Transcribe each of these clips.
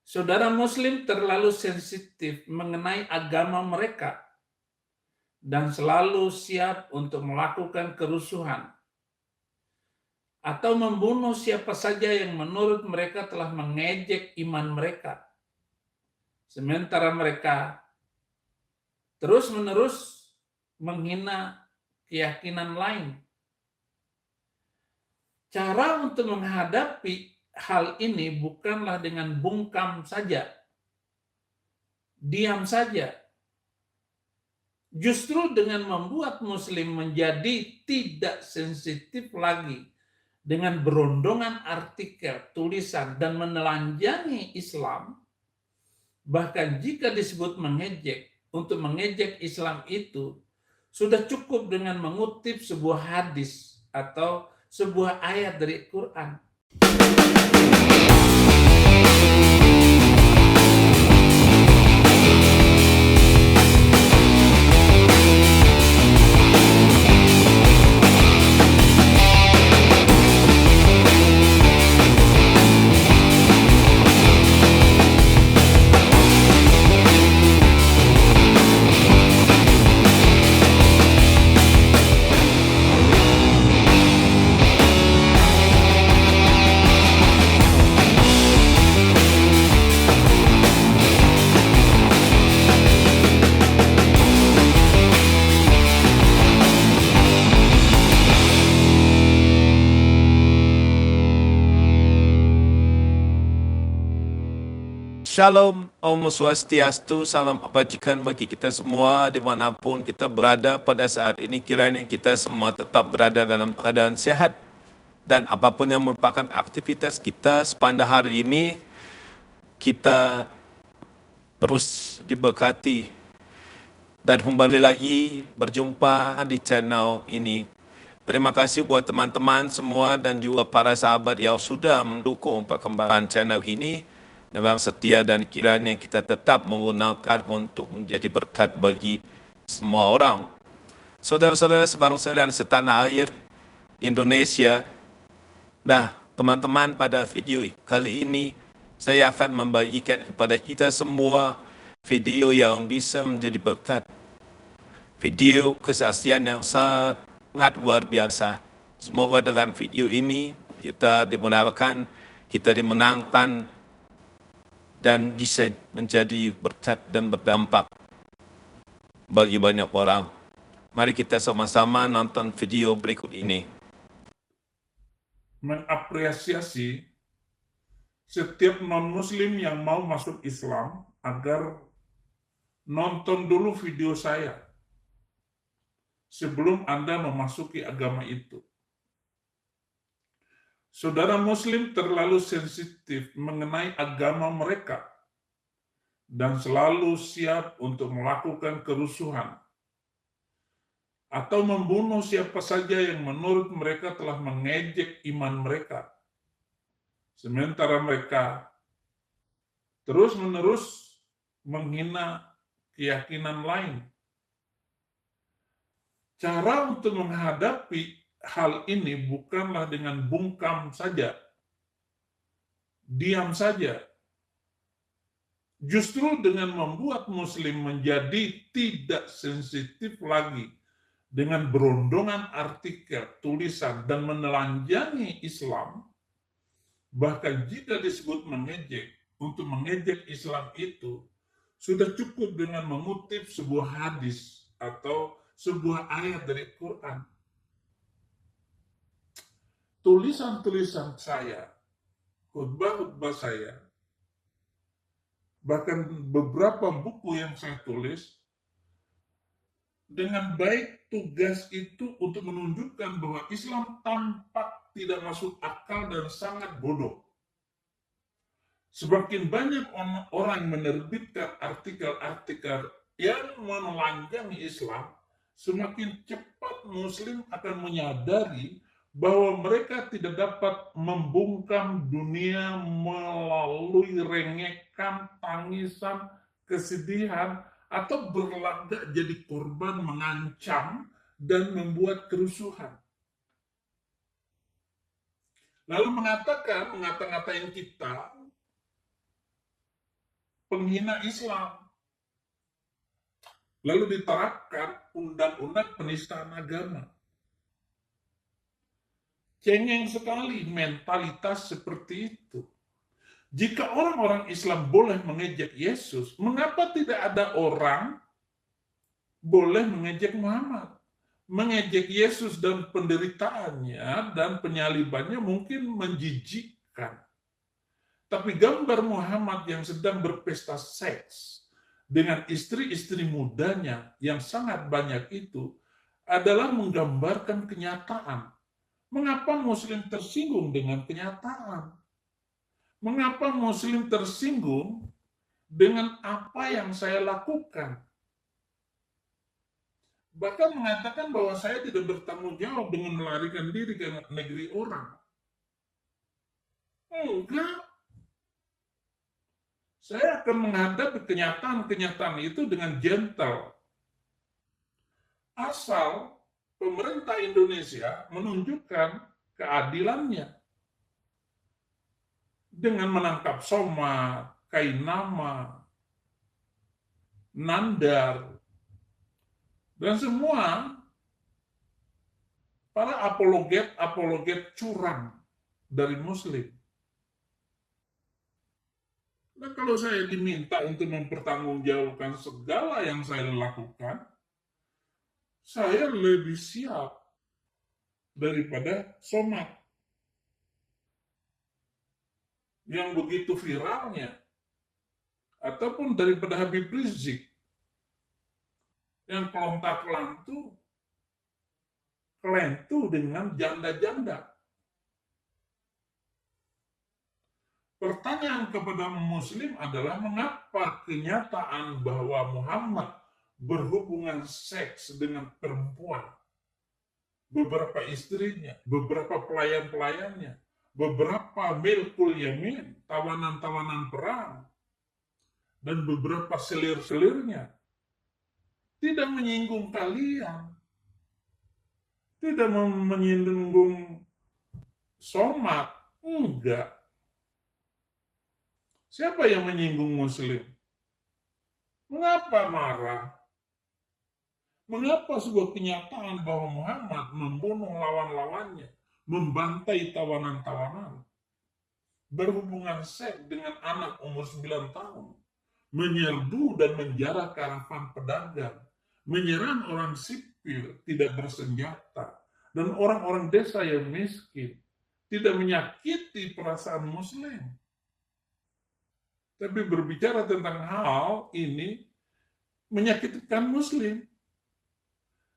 Saudara Muslim terlalu sensitif mengenai agama mereka dan selalu siap untuk melakukan kerusuhan atau membunuh siapa saja yang menurut mereka telah mengejek iman mereka. Sementara mereka terus-menerus menghina keyakinan lain. Cara untuk menghadapi hal ini bukanlah dengan bungkam saja, diam saja. Justru dengan membuat Muslim menjadi tidak sensitif lagi dengan berondongan artikel, tulisan, dan menelanjangi Islam, bahkan jika disebut mengejek, untuk mengejek Islam itu sudah cukup dengan mengutip sebuah hadis atau sebuah ayat dari Quran. Shalom, Om Swastiastu, salam kebajikan bagi kita semua dimanapun kita berada pada saat ini. Kiranya kita semua tetap berada dalam keadaan sehat dan apapun yang merupakan aktivitas kita sepanjang hari ini, kita terus diberkati dan kembali lagi berjumpa di channel ini. Terima kasih buat teman-teman semua dan juga para sahabat yang sudah mendukung perkembangan channel ini. Memang setia dan kiranya kita tetap menggunakan untuk menjadi berkat bagi semua orang. Saudara-saudara sebangsa dan setanah air Indonesia. Nah, teman-teman, pada video kali ini saya akan membagikan kepada kita semua video yang bisa menjadi berkat. Video kesaksian yang sangat luar biasa. Semoga dalam video ini kita dimudahkan, kita dimenangkan, dan bisa menjadi berkat dan berdampak bagi banyak orang. Mari kita sama-sama nonton video berikut ini. Mengapresiasi setiap non-Muslim yang mau masuk Islam agar nonton dulu video saya sebelum Anda memasuki agama itu. Saudara Muslim terlalu sensitif mengenai agama mereka dan selalu siap untuk melakukan kerusuhan atau membunuh siapa saja yang menurut mereka telah mengejek iman mereka. Sementara mereka terus-menerus menghina keyakinan lain. Cara untuk menghadapi hal ini bukanlah dengan bungkam saja, diam saja. Justru dengan membuat Muslim menjadi tidak sensitif lagi dengan berondongan artikel, tulisan, dan menelanjangi Islam, bahkan jika disebut mengejek, untuk mengejek Islam itu sudah cukup dengan mengutip sebuah hadis atau sebuah ayat dari Quran. Tulisan-tulisan saya, khutbah-khutbah saya, bahkan beberapa buku yang saya tulis, dengan baik tugas itu untuk menunjukkan bahwa Islam tampak tidak masuk akal dan sangat bodoh. Semakin banyak orang menerbitkan artikel-artikel yang menelanjangi Islam, semakin cepat Muslim akan menyadari bahwa mereka tidak dapat membungkam dunia melalui rengekan, tangisan, kesedihan, atau berlagak jadi korban mengancam dan membuat kerusuhan. Lalu mengata-ngatain kita penghina Islam. Lalu diterapkan undang-undang penistaan agama. Cengeng sekali mentalitas seperti itu. Jika orang-orang Islam boleh mengejek Yesus, mengapa tidak ada orang boleh mengejek Muhammad? Mengejek Yesus dan penderitaannya dan penyalibannya mungkin menjijikkan. Tapi gambar Muhammad yang sedang berpesta seks dengan istri-istri mudanya yang sangat banyak itu adalah menggambarkan kenyataan. Mengapa Muslim tersinggung dengan kenyataan? Mengapa Muslim tersinggung dengan apa yang saya lakukan? Bahkan mengatakan bahwa saya tidak bertanggung jawab dengan melarikan diri ke negeri orang. Enggak. Saya akan menghadapi kenyataan-kenyataan itu dengan gentle. Asal pemerintah Indonesia menunjukkan keadilannya. Dengan menangkap Somad, Kainama, Nandar, dan semua para apologet curang dari Muslim. Nah, kalau saya diminta untuk mempertanggungjawabkan segala yang saya lakukan, saya lebih siap daripada Somad yang begitu viralnya, ataupun daripada Habib Rizik yang kelontar-kelantur kelentu dengan janda-janda. Pertanyaan kepada Muslim adalah mengapa kenyataan bahwa Muhammad berhubungan seks dengan perempuan, beberapa istrinya, beberapa pelayan-pelayannya, beberapa milkul yamin, tawanan-tawanan perang, dan beberapa selir-selirnya, tidak menyinggung kalian, tidak menyinggung Somad, enggak. Siapa yang menyinggung Muslim? Mengapa marah? Mengapa sebuah kenyataan bahwa Muhammad membunuh lawan-lawannya, membantai tawanan-tawanan, berhubungan seks dengan anak umur 9 tahun, menyerbu dan menjarah karavan pedagang, menyerang orang sipil tidak bersenjata, dan orang-orang desa yang miskin, tidak menyakiti perasaan Muslim. Tapi berbicara tentang hal ini menyakitkan Muslim.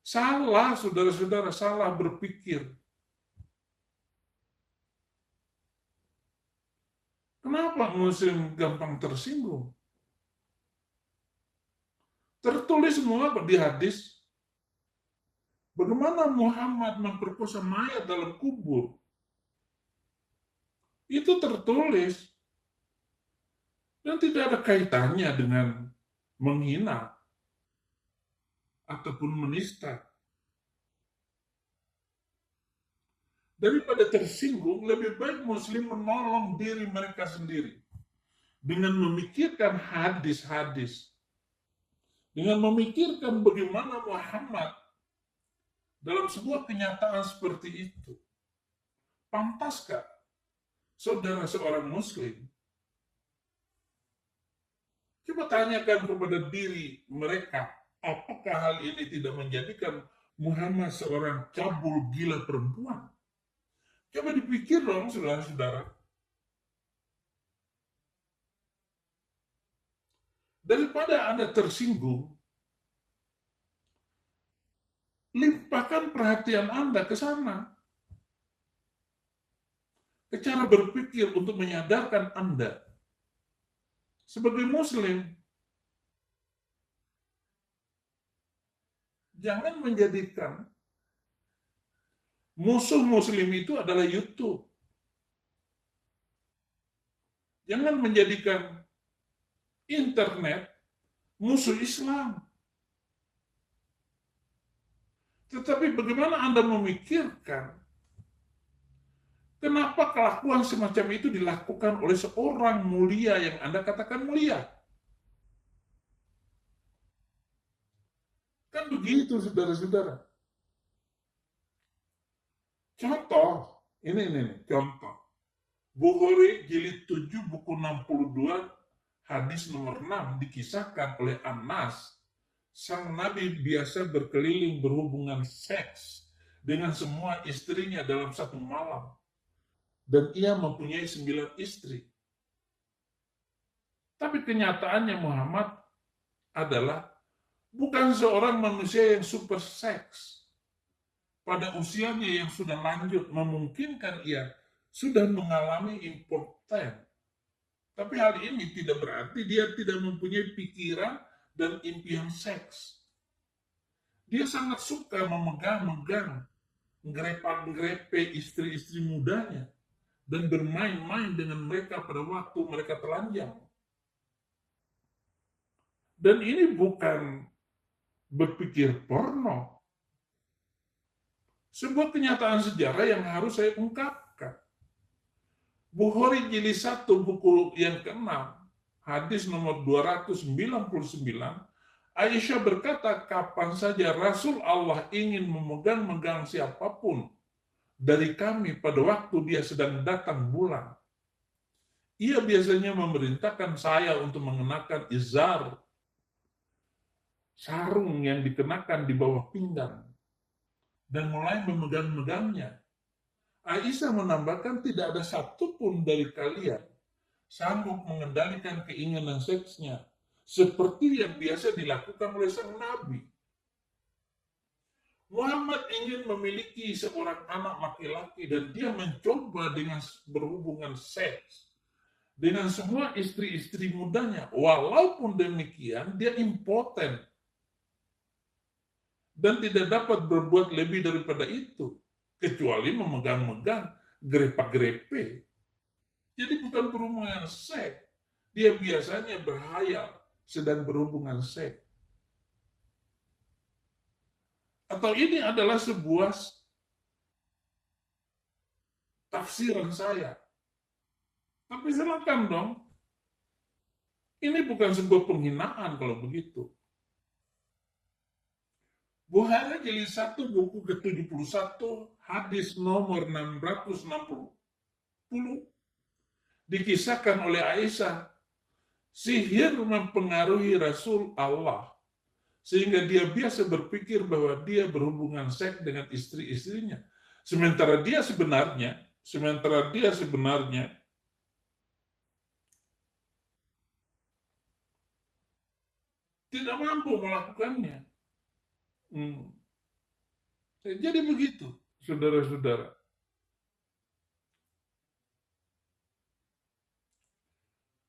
Salah, saudara-saudara, salah berpikir. Kenapa Muslim gampang tersinggung? Tertulis semua di hadis. Bagaimana Muhammad memperkosa mayat dalam kubur? Itu tertulis. Dan tidak ada kaitannya dengan menghina ataupun menista. Daripada tersinggung, lebih baik Muslim menolong diri mereka sendiri dengan memikirkan hadis-hadis, dengan memikirkan bagaimana Muhammad dalam sebuah kenyataan seperti itu. Pantaskah saudara seorang Muslim? Coba tanyakan kepada diri mereka, apakah hal ini tidak menjadikan Muhammad seorang cabul gila perempuan? Coba dipikir dong, saudara-saudara. Daripada Anda tersinggung, limpahkan perhatian Anda ke sana. Ke cara berpikir untuk menyadarkan Anda sebagai Muslim, jangan menjadikan musuh Muslim itu adalah YouTube. Jangan menjadikan internet musuh Islam. Tetapi bagaimana Anda memikirkan kenapa kelakuan semacam itu dilakukan oleh seorang mulia yang Anda katakan mulia? Kan begitu, saudara-saudara. Contoh, ini nih, contoh. Bukhari jilid 7 buku 62 hadis nomor 6 dikisahkan oleh Anas, sang Nabi biasa berkeliling berhubungan seks dengan semua istrinya dalam satu malam. Dan ia mempunyai 9 istri. Tapi kenyataannya Muhammad adalah bukan seorang manusia yang super seks. Pada usianya yang sudah lanjut, memungkinkan ia sudah mengalami impoten. Tapi hal ini tidak berarti dia tidak mempunyai pikiran dan impian seks. Dia sangat suka memegang-megang, grepe istri-istri mudanya, dan bermain-main dengan mereka pada waktu mereka telanjang. Dan ini bukan berpikir porno. Sebuah kenyataan sejarah yang harus saya ungkapkan. Bukhari jilid 1 buku yang ke-6, hadis nomor 299, Aisyah berkata, kapan saja Rasul Allah ingin memegang-megang siapapun dari kami pada waktu dia sedang datang bulan, ia biasanya memerintahkan saya untuk mengenakan izar, sarung yang dikenakan di bawah pinggang, dan mulai memegang-megangnya. Aisyah menambahkan tidak ada satupun dari kalian sanggup mengendalikan keinginan seksnya seperti yang biasa dilakukan oleh sang Nabi. Muhammad ingin memiliki seorang anak laki-laki dan dia mencoba dengan berhubungan seks dengan semua istri-istri mudanya. Walaupun demikian, dia impoten dan tidak dapat berbuat lebih daripada itu, kecuali memegang-megang grepe-grepe. Jadi bukan berhubungan seks. Dia biasanya berhayal sedang berhubungan seks. Atau ini adalah sebuah tafsiran saya. Tapi silakan dong. Ini bukan sebuah penghinaan kalau begitu. Bukhari jilid 1 buku ke-71 hadis nomor 660 dikisahkan oleh Aisyah, sihir mempengaruhi Rasul Allah sehingga dia biasa berpikir bahwa dia berhubungan seks dengan istri-istrinya, sementara dia sebenarnya tidak mampu melakukannya. Jadi begitu, saudara-saudara.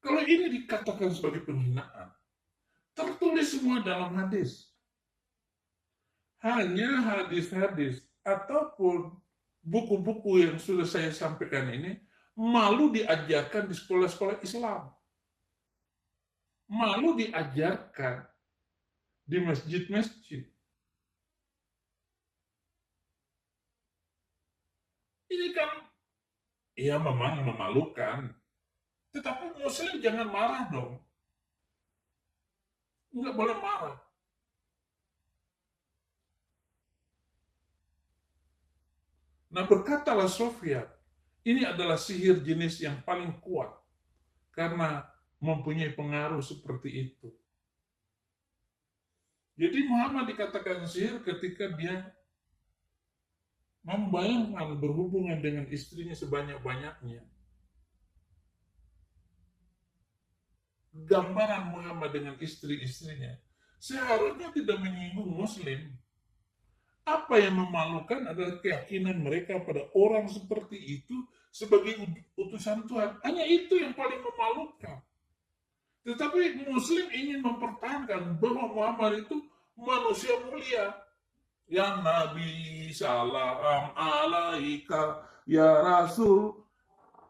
Kalau ini dikatakan sebagai penghinaan, tertulis semua dalam hadis. Hanya hadis-hadis ataupun buku-buku yang sudah saya sampaikan ini malu diajarkan di sekolah-sekolah Islam. Malu diajarkan di masjid-masjid. Ini kan, ya memang memalukan. Tetapi Muslim jangan marah dong. Nggak boleh marah. Nah, berkatalah Sofyan, ini adalah sihir jenis yang paling kuat karena mempunyai pengaruh seperti itu. Jadi Muhammad dikatakan sihir ketika dia membayangkan berhubungan dengan istrinya sebanyak-banyaknya. Gambaran Muhammad dengan istri-istrinya seharusnya tidak menyinggung Muslim. Apa yang memalukan adalah keyakinan mereka pada orang seperti itu sebagai utusan Tuhan. Hanya itu yang paling memalukan. Tetapi Muslim ingin mempertahankan bahwa Muhammad itu manusia mulia. Ya Nabi, salam alaika, ya Rasul.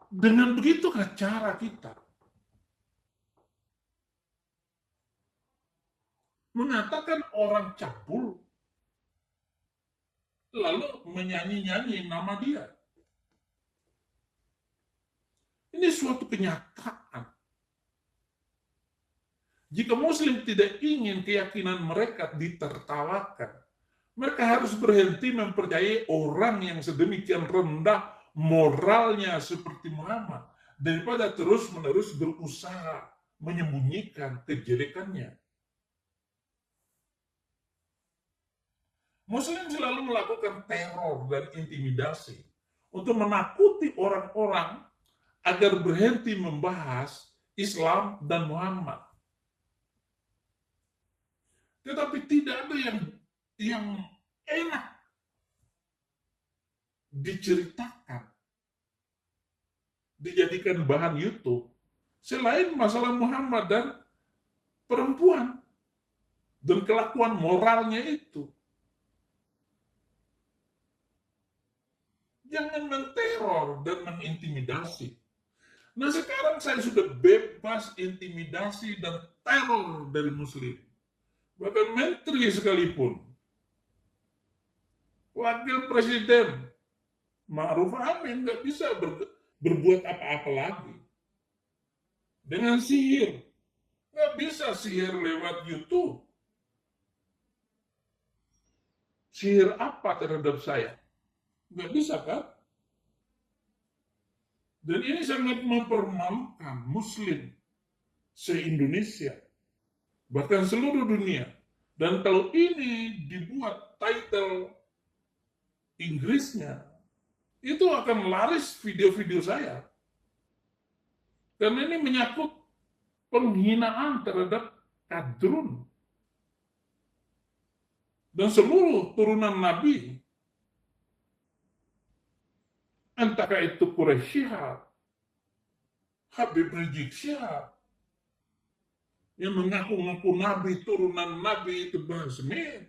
Dengan begitukah cara kita mengatakan orang cabul, lalu menyanyi-nyanyi nama dia. Ini suatu kenyataan. Jika Muslim tidak ingin keyakinan mereka ditertawakan, mereka harus berhenti mempercayai orang yang sedemikian rendah moralnya seperti Muhammad, daripada terus-menerus berusaha menyembunyikan kejelekannya. Muslim selalu melakukan teror dan intimidasi untuk menakuti orang-orang agar berhenti membahas Islam dan Muhammad. Tetapi tidak ada yang enak diceritakan, dijadikan bahan YouTube selain masalah Muhammad dan perempuan dan kelakuan moralnya itu. Jangan menteror dan mengintimidasi. Nah, sekarang saya sudah bebas intimidasi dan teror dari Muslim. Bahkan menteri sekalipun, wakil presiden Ma'ruf Amin nggak bisa berbuat apa-apa lagi dengan sihir. Nggak bisa sihir lewat YouTube. Sihir apa terhadap saya? Nggak bisa kan? Dan ini sangat mempermalukan Muslim se-Indonesia, bahkan seluruh dunia. Dan kalau ini dibuat title Inggrisnya, itu akan laris video-video saya. Karena ini menyangkut penghinaan terhadap kadrun dan seluruh turunan Nabi. Entahkah itu Quraisy Syihab, Habib Rizik Syihab, yang mengaku-ngaku Nabi, turunan Nabi itu Basmi,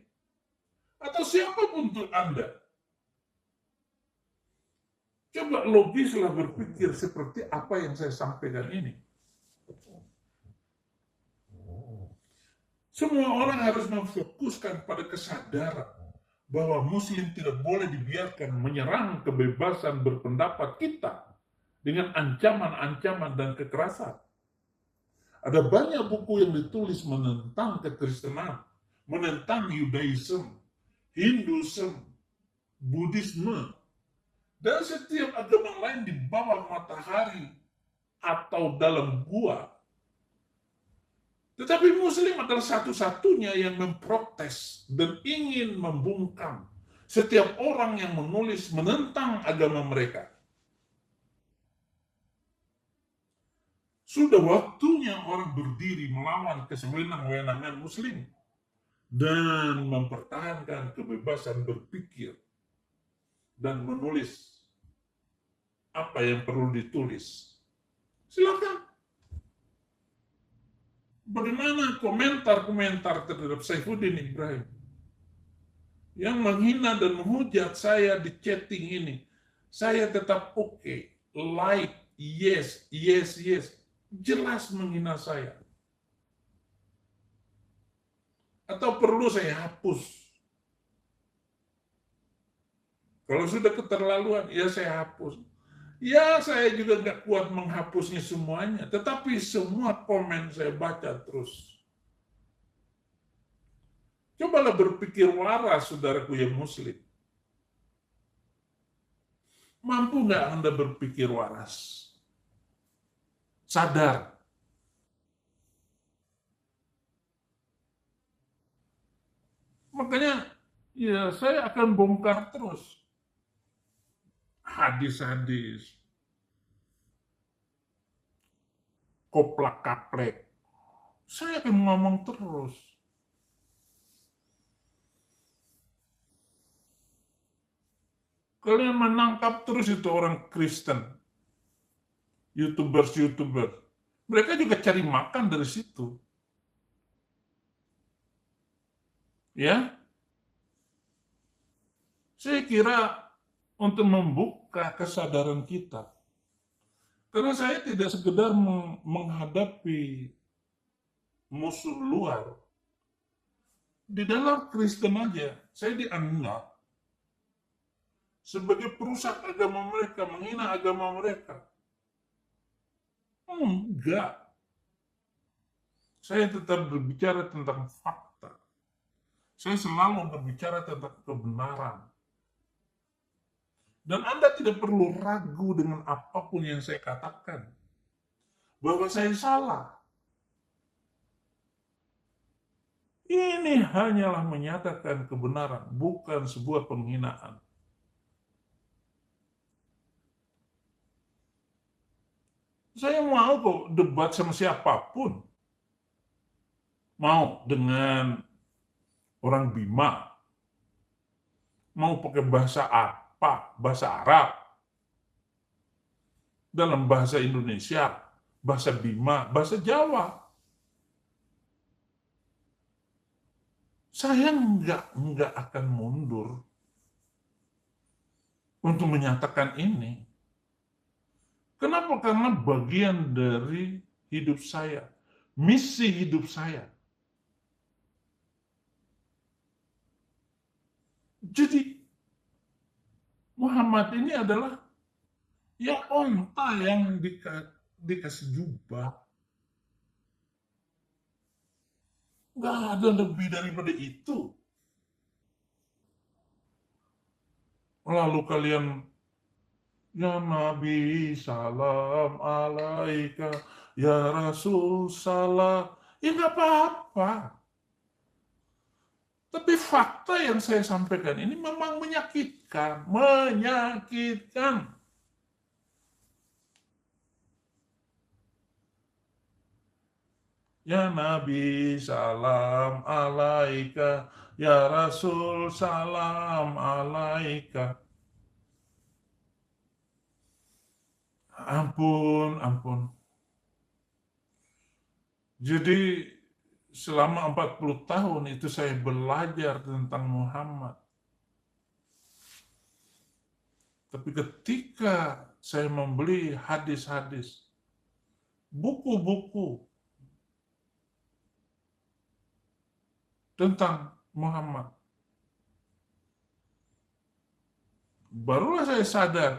atau siapapun untuk Anda. Coba logislah berpikir seperti apa yang saya sampaikan ini. Semua orang harus memfokuskan pada kesadaran bahwa Muslim tidak boleh dibiarkan menyerang kebebasan berpendapat kita dengan ancaman-ancaman dan kekerasan. Ada banyak buku yang ditulis menentang kekristenan, menentang Yudaism, Hinduism, Buddhisme, dan setiap agama lain di bawah matahari atau dalam gua. Tetapi Muslim adalah satu-satunya yang memprotes dan ingin membungkam setiap orang yang menulis menentang agama mereka. Sudah waktunya orang berdiri melawan kesewenang-wenangan Muslim dan mempertahankan kebebasan berpikir dan menulis apa yang perlu ditulis. Silakan. Bagaimana komentar-komentar terhadap Saifuddin Ibrahim yang menghina dan menghujat saya di chatting ini? Saya tetap oke, like, yes, yes, yes. Jelas menghina saya. Atau perlu saya hapus? Kalau sudah keterlaluan, ya saya hapus. Ya, saya juga nggak kuat menghapusnya semuanya, tetapi semua komen saya baca terus. Cobalah berpikir waras, saudaraku yang Muslim. Mampu nggak Anda berpikir waras? Sadar. Makanya, ya saya akan bongkar terus hadis-hadis, koplak-kaplek. Saya akan ngomong terus. Kalian menangkap terus itu orang Kristen, YouTubers. Mereka juga cari makan dari situ. Ya, saya kira untuk membuka kesadaran kita. Karena saya tidak sekedar menghadapi musuh luar. Di dalam Kristen aja, saya dianggap sebagai perusak agama mereka, menghina agama mereka. Enggak. Saya tetap berbicara tentang fakta. Saya selalu berbicara tentang kebenaran. Dan Anda tidak perlu ragu dengan apapun yang saya katakan. Bahwa saya salah. Ini hanyalah menyatakan kebenaran, bukan sebuah penghinaan. Saya mau kok debat sama siapapun. Mau dengan orang Bima, mau pakai bahasa apa, bahasa Arab, dalam bahasa Indonesia, bahasa Bima, bahasa Jawa. Saya nggak akan mundur untuk menyatakan ini. Kenapa? Karena bagian dari hidup saya, misi hidup saya. Jadi Muhammad ini adalah ya onta yang dikasih jubah. Nggak ada lebih daripada itu. Lalu kalian, ya Nabi salam alaika, ya Rasul salam. Ya nggak apa-apa. Tapi fakta yang saya sampaikan ini memang menyakitkan. Menyakitkan. Ya Nabi salam alaika, ya Rasul salam alaika. Ampun, ampun. Jadi selama 40 tahun itu saya belajar tentang Muhammad. Tapi ketika saya membeli hadis-hadis, buku-buku tentang Muhammad, barulah saya sadar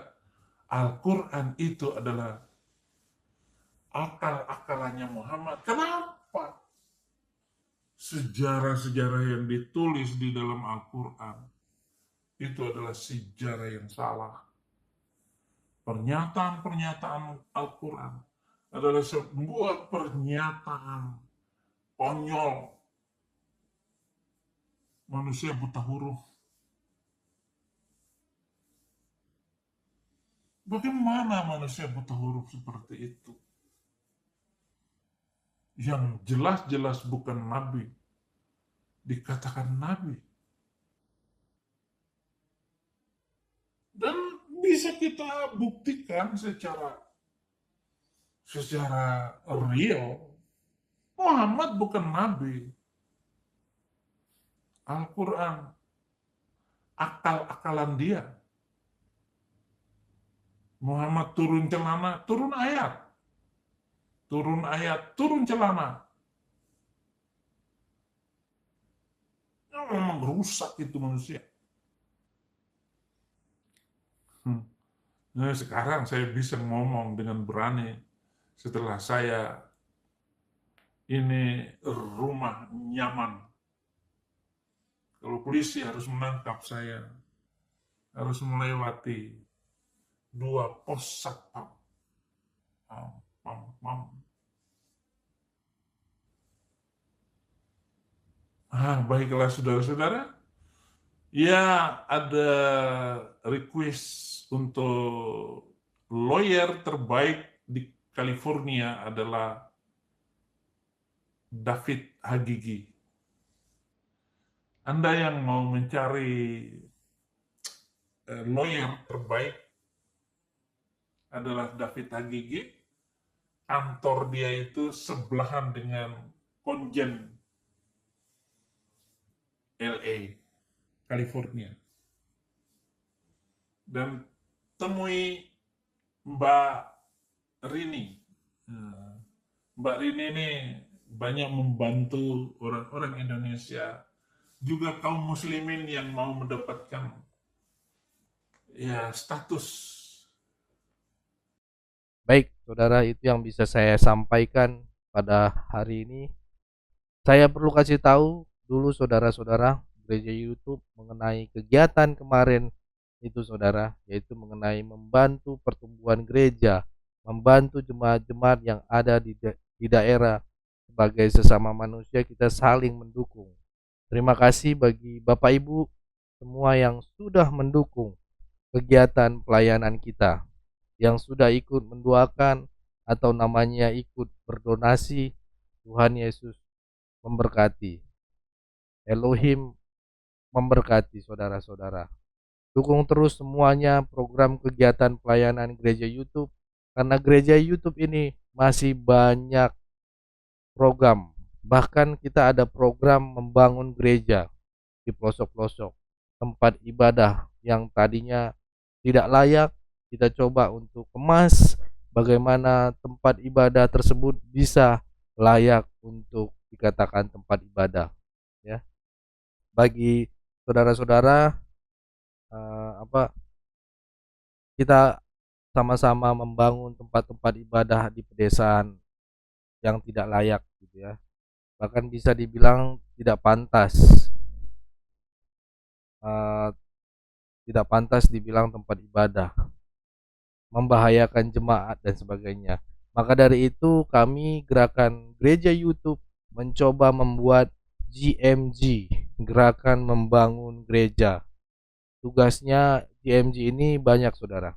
Al-Quran itu adalah akal-akalannya Muhammad. Kenapa? Sejarah-sejarah yang ditulis di dalam Al-Quran itu adalah sejarah yang salah. Pernyataan-pernyataan Al-Quran adalah sebuah pernyataan konyol. Manusia buta huruf. Bagaimana manusia buta huruf seperti itu? Yang jelas-jelas bukan nabi, dikatakan nabi. Dan bisa kita buktikan secara real, Muhammad bukan nabi. Al-Quran, akal-akalan dia. Muhammad turun celana, turun ayat. Turun ayat, turun celana. Memang rusak itu manusia. Nah, sekarang saya bisa ngomong dengan berani setelah saya ini rumah nyaman. Kalau polisi harus menangkap saya, harus melewati 2 pos satpam. Baiklah saudara-saudara. Ya, ada request untuk lawyer terbaik di California adalah David Hagigi. Anda yang mau mencari lawyer terbaik adalah David Hagigi. Kantor dia itu sebelahan dengan Konjen LA, California. Dan temui Mbak Rini. Mbak Rini ini banyak membantu orang-orang Indonesia, juga kaum muslimin yang mau mendapatkan ya status. Baik, saudara, itu yang bisa saya sampaikan pada hari ini. Saya perlu kasih tahu dulu saudara-saudara gereja YouTube mengenai kegiatan kemarin itu saudara, yaitu mengenai membantu pertumbuhan gereja, membantu jemaat-jemaat yang ada di daerah. Sebagai sesama manusia kita saling mendukung. Terima kasih bagi Bapak Ibu semua yang sudah mendukung kegiatan pelayanan kita, yang sudah ikut mendoakan atau namanya ikut berdonasi. Tuhan Yesus memberkati. Elohim memberkati saudara-saudara. Dukung terus semuanya program kegiatan pelayanan gereja YouTube, karena gereja YouTube ini masih banyak program. Bahkan kita ada program membangun gereja di pelosok-pelosok, tempat ibadah yang tadinya tidak layak, kita coba untuk kemas bagaimana tempat ibadah tersebut bisa layak untuk dikatakan tempat ibadah, ya. Bagi saudara-saudara, kita sama-sama membangun tempat-tempat ibadah di pedesaan yang tidak layak gitu ya. Bahkan bisa dibilang tidak pantas, tidak pantas dibilang tempat ibadah, membahayakan jemaat dan sebagainya. Maka dari itu kami gerakan gereja YouTube mencoba membuat GMG, gerakan membangun gereja. Tugasnya GMG ini banyak saudara.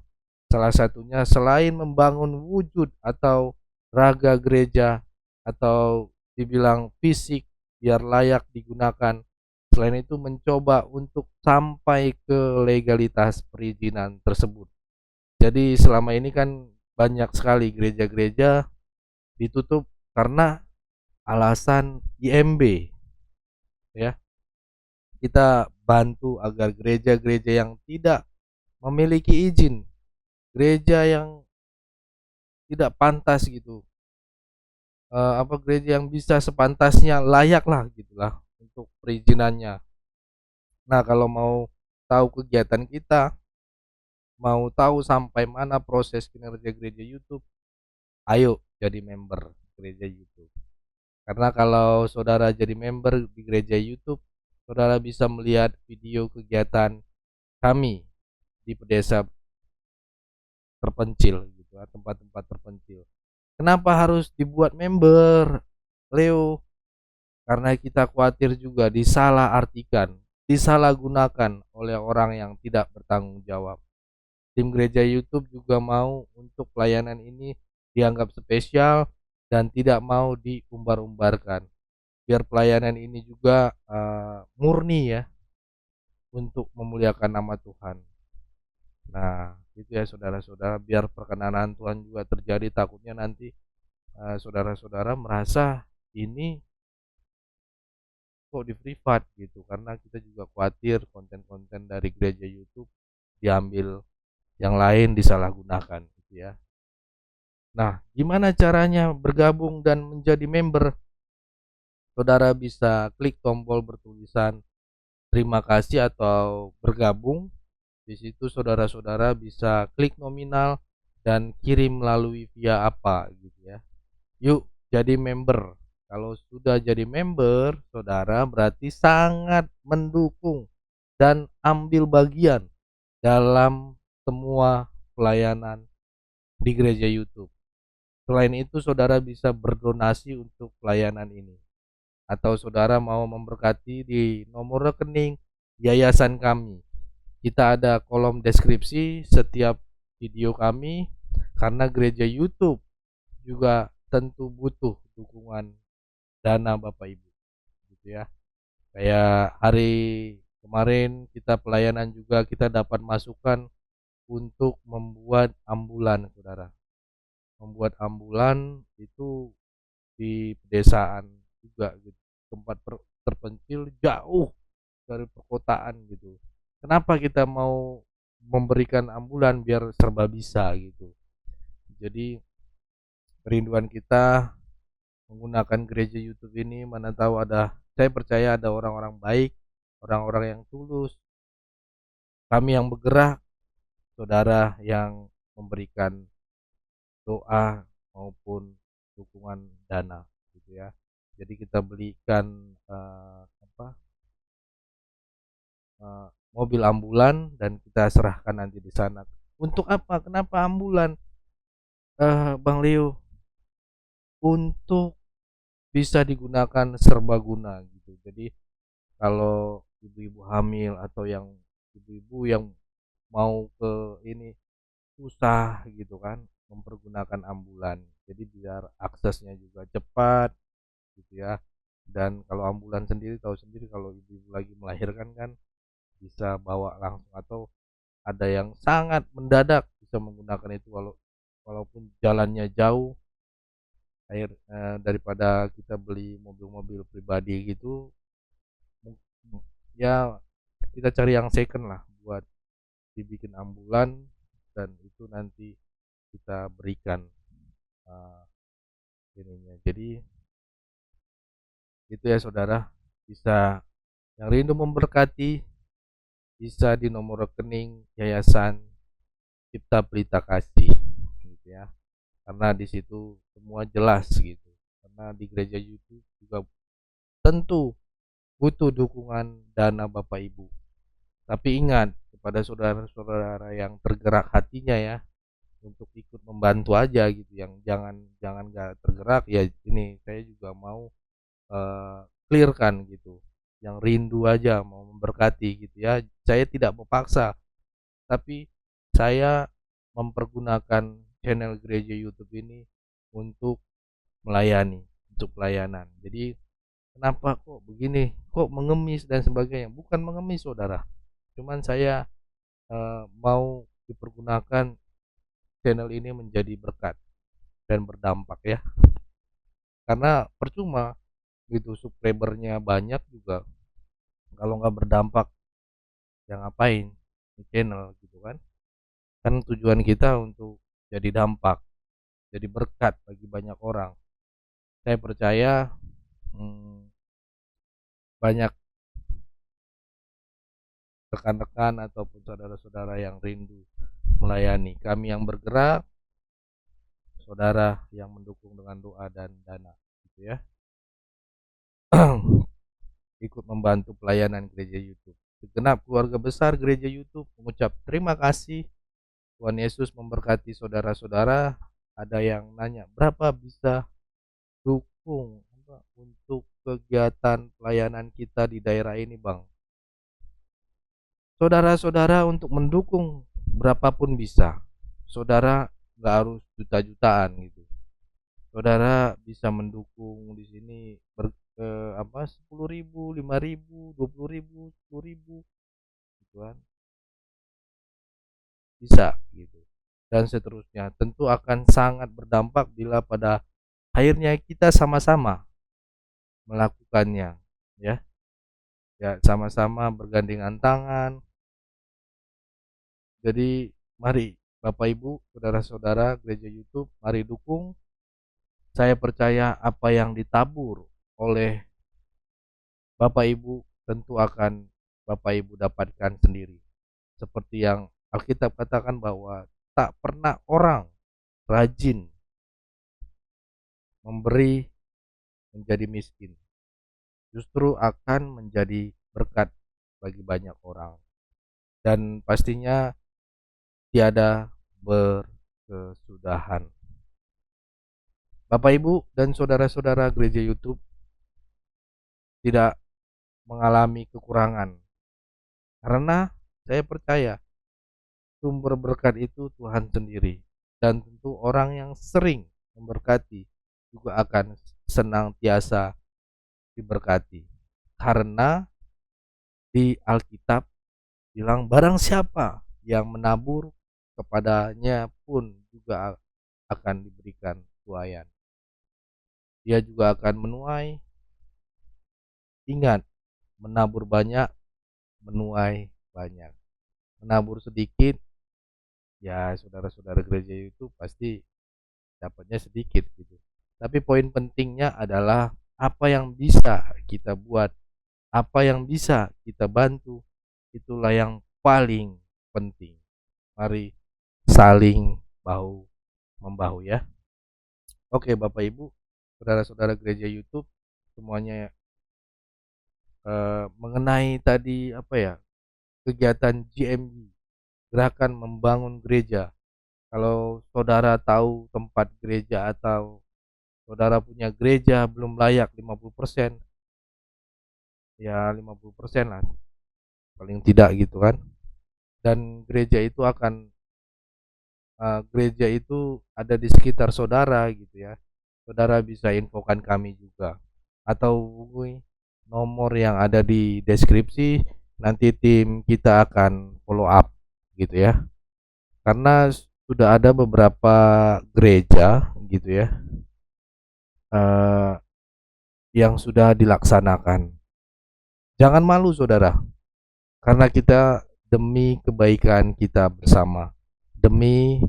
Salah satunya selain membangun wujud atau raga gereja atau dibilang fisik biar layak digunakan, selain itu mencoba untuk sampai ke legalitas perizinan tersebut. Jadi selama ini kan banyak sekali gereja-gereja ditutup karena alasan IMB, ya. Kita bantu agar gereja-gereja yang tidak memiliki izin, gereja yang tidak pantas gitu, gereja yang bisa sepantasnya layak lah gitulah untuk perizinannya. Nah, kalau mau tahu kegiatan kita, mau tahu sampai mana proses kinerja gereja YouTube, ayo jadi member gereja YouTube. Karena kalau saudara jadi member di gereja YouTube, saudara bisa melihat video kegiatan kami di pedesa terpencil gitu, tempat-tempat terpencil. Kenapa harus dibuat member, Leo? Karena kita khawatir juga disalahartikan, disalahgunakan oleh orang yang tidak bertanggung jawab. Tim gereja YouTube juga mau untuk pelayanan ini dianggap spesial dan tidak mau diumbar-umbarkan. Biar pelayanan ini juga murni ya, untuk memuliakan nama Tuhan. Nah, itu ya saudara-saudara, biar perkenanan Tuhan juga terjadi. Takutnya nanti saudara-saudara merasa ini kok di privat gitu, karena kita juga khawatir konten-konten dari gereja YouTube diambil yang lain, disalahgunakan gitu ya. Nah, gimana caranya bergabung dan menjadi member? Saudara bisa klik tombol bertulisan terima kasih atau bergabung. Di situ saudara-saudara bisa klik nominal dan kirim melalui via apa gitu ya. Yuk jadi member. Kalau sudah jadi member, saudara berarti sangat mendukung dan ambil bagian dalam semua pelayanan di gereja YouTube. Selain itu, saudara bisa berdonasi untuk pelayanan ini. Atau saudara mau memberkati di nomor rekening yayasan kami. Kita ada kolom deskripsi setiap video kami, karena gereja YouTube juga tentu butuh dukungan dana Bapak Ibu gitu ya. Kayak hari kemarin kita pelayanan juga kita dapat masukan untuk membuat ambulan saudara. Membuat ambulan itu di pedesaan juga gitu, tempat terpencil jauh dari perkotaan gitu. Kenapa kita mau memberikan ambulan? Biar serba bisa gitu. Jadi kerinduan kita menggunakan gereja YouTube ini, mana tahu saya percaya ada orang-orang baik, orang-orang yang tulus, kami yang bergerak, saudara yang memberikan doa maupun dukungan dana gitu ya. Jadi kita belikan mobil ambulan dan kita serahkan nanti di sana. Untuk apa? Kenapa ambulan, Bang Leo? Untuk bisa digunakan serbaguna gitu. Jadi kalau ibu-ibu hamil atau yang ibu-ibu yang mau ke ini susah gitu kan, mempergunakan ambulan. Jadi biar aksesnya juga cepat gitu ya. Dan kalau ambulan sendiri tahu sendiri, kalau ibu-ibu lagi melahirkan kan bisa bawa langsung, atau ada yang sangat mendadak bisa menggunakan itu, walaupun jalannya jauh, daripada kita beli mobil-mobil pribadi gitu, ya kita cari yang second lah buat dibikin ambulan, dan itu nanti kita berikan ininya. Jadi itu ya saudara, bisa yang rindu memberkati bisa di nomor rekening Yayasan Cipta Pelita Kasih gitu ya, karena di situ semua jelas gitu. Karena di gereja YouTube juga tentu butuh dukungan dana Bapak Ibu, tapi ingat kepada saudara-saudara yang tergerak hatinya ya, untuk ikut membantu aja gitu. Yang jangan gak tergerak ya, ini saya juga mau clearkan gitu, yang rindu aja mau memberkati gitu ya. Saya tidak memaksa, tapi saya mempergunakan channel gereja YouTube ini untuk melayani, untuk pelayanan. Jadi kenapa kok begini, kok mengemis dan sebagainya? Bukan mengemis saudara, cuman saya mau dipergunakan channel ini menjadi berkat dan berdampak ya. Karena percuma gitu subscribernya banyak juga kalau nggak berdampak, ya ngapain di channel gitu kan. Kan tujuan kita untuk jadi dampak, jadi berkat bagi banyak orang. Saya percaya banyak rekan-rekan ataupun saudara-saudara yang rindu melayani. Kami yang bergerak, saudara yang mendukung dengan doa dan dana gitu ya. Ikut membantu pelayanan gereja YouTube. Segenap keluarga besar gereja YouTube mengucap terima kasih. Tuhan Yesus memberkati saudara-saudara. Ada yang nanya berapa bisa dukung untuk kegiatan pelayanan kita di daerah ini, Bang? Saudara-saudara untuk mendukung berapapun bisa. Saudara nggak harus juta-jutaan gitu. Saudara bisa mendukung di sini 10.000, 5.000, 20.000, 10.000 gitu kan. Bisa gitu. Dan seterusnya. Tentu akan sangat berdampak bila pada akhirnya kita sama-sama melakukannya ya. Ya, sama-sama bergandengan tangan. Jadi mari Bapak Ibu, saudara-saudara gereja YouTube, mari dukung. Saya percaya apa yang ditabur oleh Bapak Ibu tentu akan Bapak Ibu dapatkan sendiri. Seperti yang Alkitab katakan bahwa tak pernah orang rajin memberi menjadi miskin. Justru akan menjadi berkat bagi banyak orang. Dan pastinya tiada berkesudahan. Bapak Ibu dan saudara-saudara gereja YouTube tidak mengalami kekurangan, karena saya percaya sumber berkat itu Tuhan sendiri, dan tentu orang yang sering memberkati juga akan senantiasa diberkati, karena di Alkitab bilang barang siapa yang menabur kepadanya pun juga akan diberikan tuaian. Dia juga akan menuai. Ingat, menabur banyak, menuai banyak. Menabur sedikit, ya saudara-saudara gereja itu pasti dapatnya sedikit gitu. Tapi poin pentingnya adalah apa yang bisa kita buat, apa yang bisa kita bantu, itulah yang paling penting. Mari saling bahu membahu ya. Oke Bapak Ibu, saudara-saudara gereja YouTube, semuanya mengenai tadi apa ya, kegiatan GMG, gerakan membangun gereja. Kalau saudara tahu tempat gereja atau saudara punya gereja belum layak 50%, ya 50% lah paling tidak gitu kan. Dan gereja itu gereja itu ada di sekitar saudara gitu ya. Saudara bisa infokan kami juga atau hubungi nomor yang ada di deskripsi, nanti tim kita akan follow up gitu ya. Karena sudah ada beberapa gereja gitu ya yang sudah dilaksanakan. Jangan malu saudara, karena kita demi kebaikan kita bersama, demi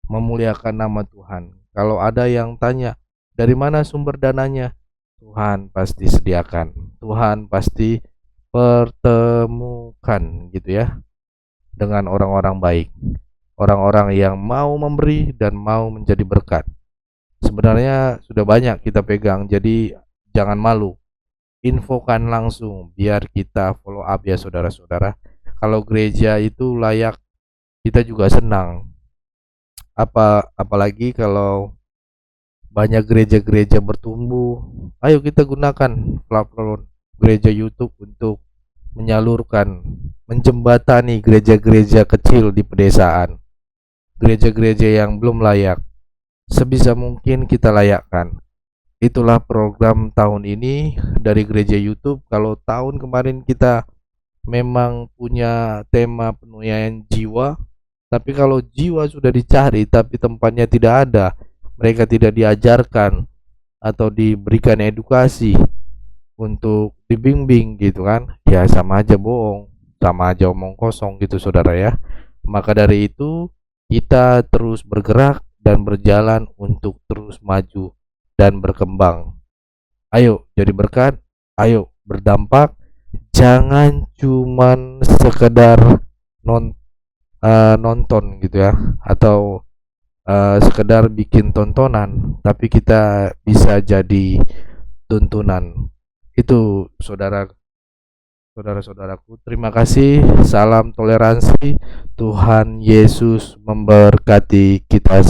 memuliakan nama Tuhan. Kalau ada yang tanya dari mana sumber dananya, Tuhan pasti sediakan, Tuhan pasti pertemukan gitu ya dengan orang-orang baik, orang-orang yang mau memberi dan mau menjadi berkat. Sebenarnya sudah banyak kita pegang, jadi jangan malu, infokan langsung biar kita follow up ya saudara-saudara. Kalau gereja itu layak, kita juga senang. Apalagi kalau banyak gereja-gereja bertumbuh, ayo kita gunakan platform gereja YouTube untuk menyalurkan, menjembatani gereja-gereja kecil di pedesaan, gereja-gereja yang belum layak. Sebisa mungkin kita layakkan. Itulah program tahun ini dari gereja YouTube. Kalau tahun kemarin kita memang punya tema penuaian jiwa, tapi kalau jiwa sudah dicari tapi tempatnya tidak ada, mereka tidak diajarkan atau diberikan edukasi untuk dibimbing gitu kan, ya sama aja bohong, sama aja omong kosong gitu saudara ya. Maka dari itu kita terus bergerak dan berjalan untuk terus maju dan berkembang. Ayo jadi berkat, ayo berdampak, jangan cuman sekedar nonton gitu ya, atau sekedar bikin tontonan, tapi kita bisa jadi tuntunan. Itu saudara-saudaraku, terima kasih, salam toleransi, Tuhan Yesus memberkati kita semua.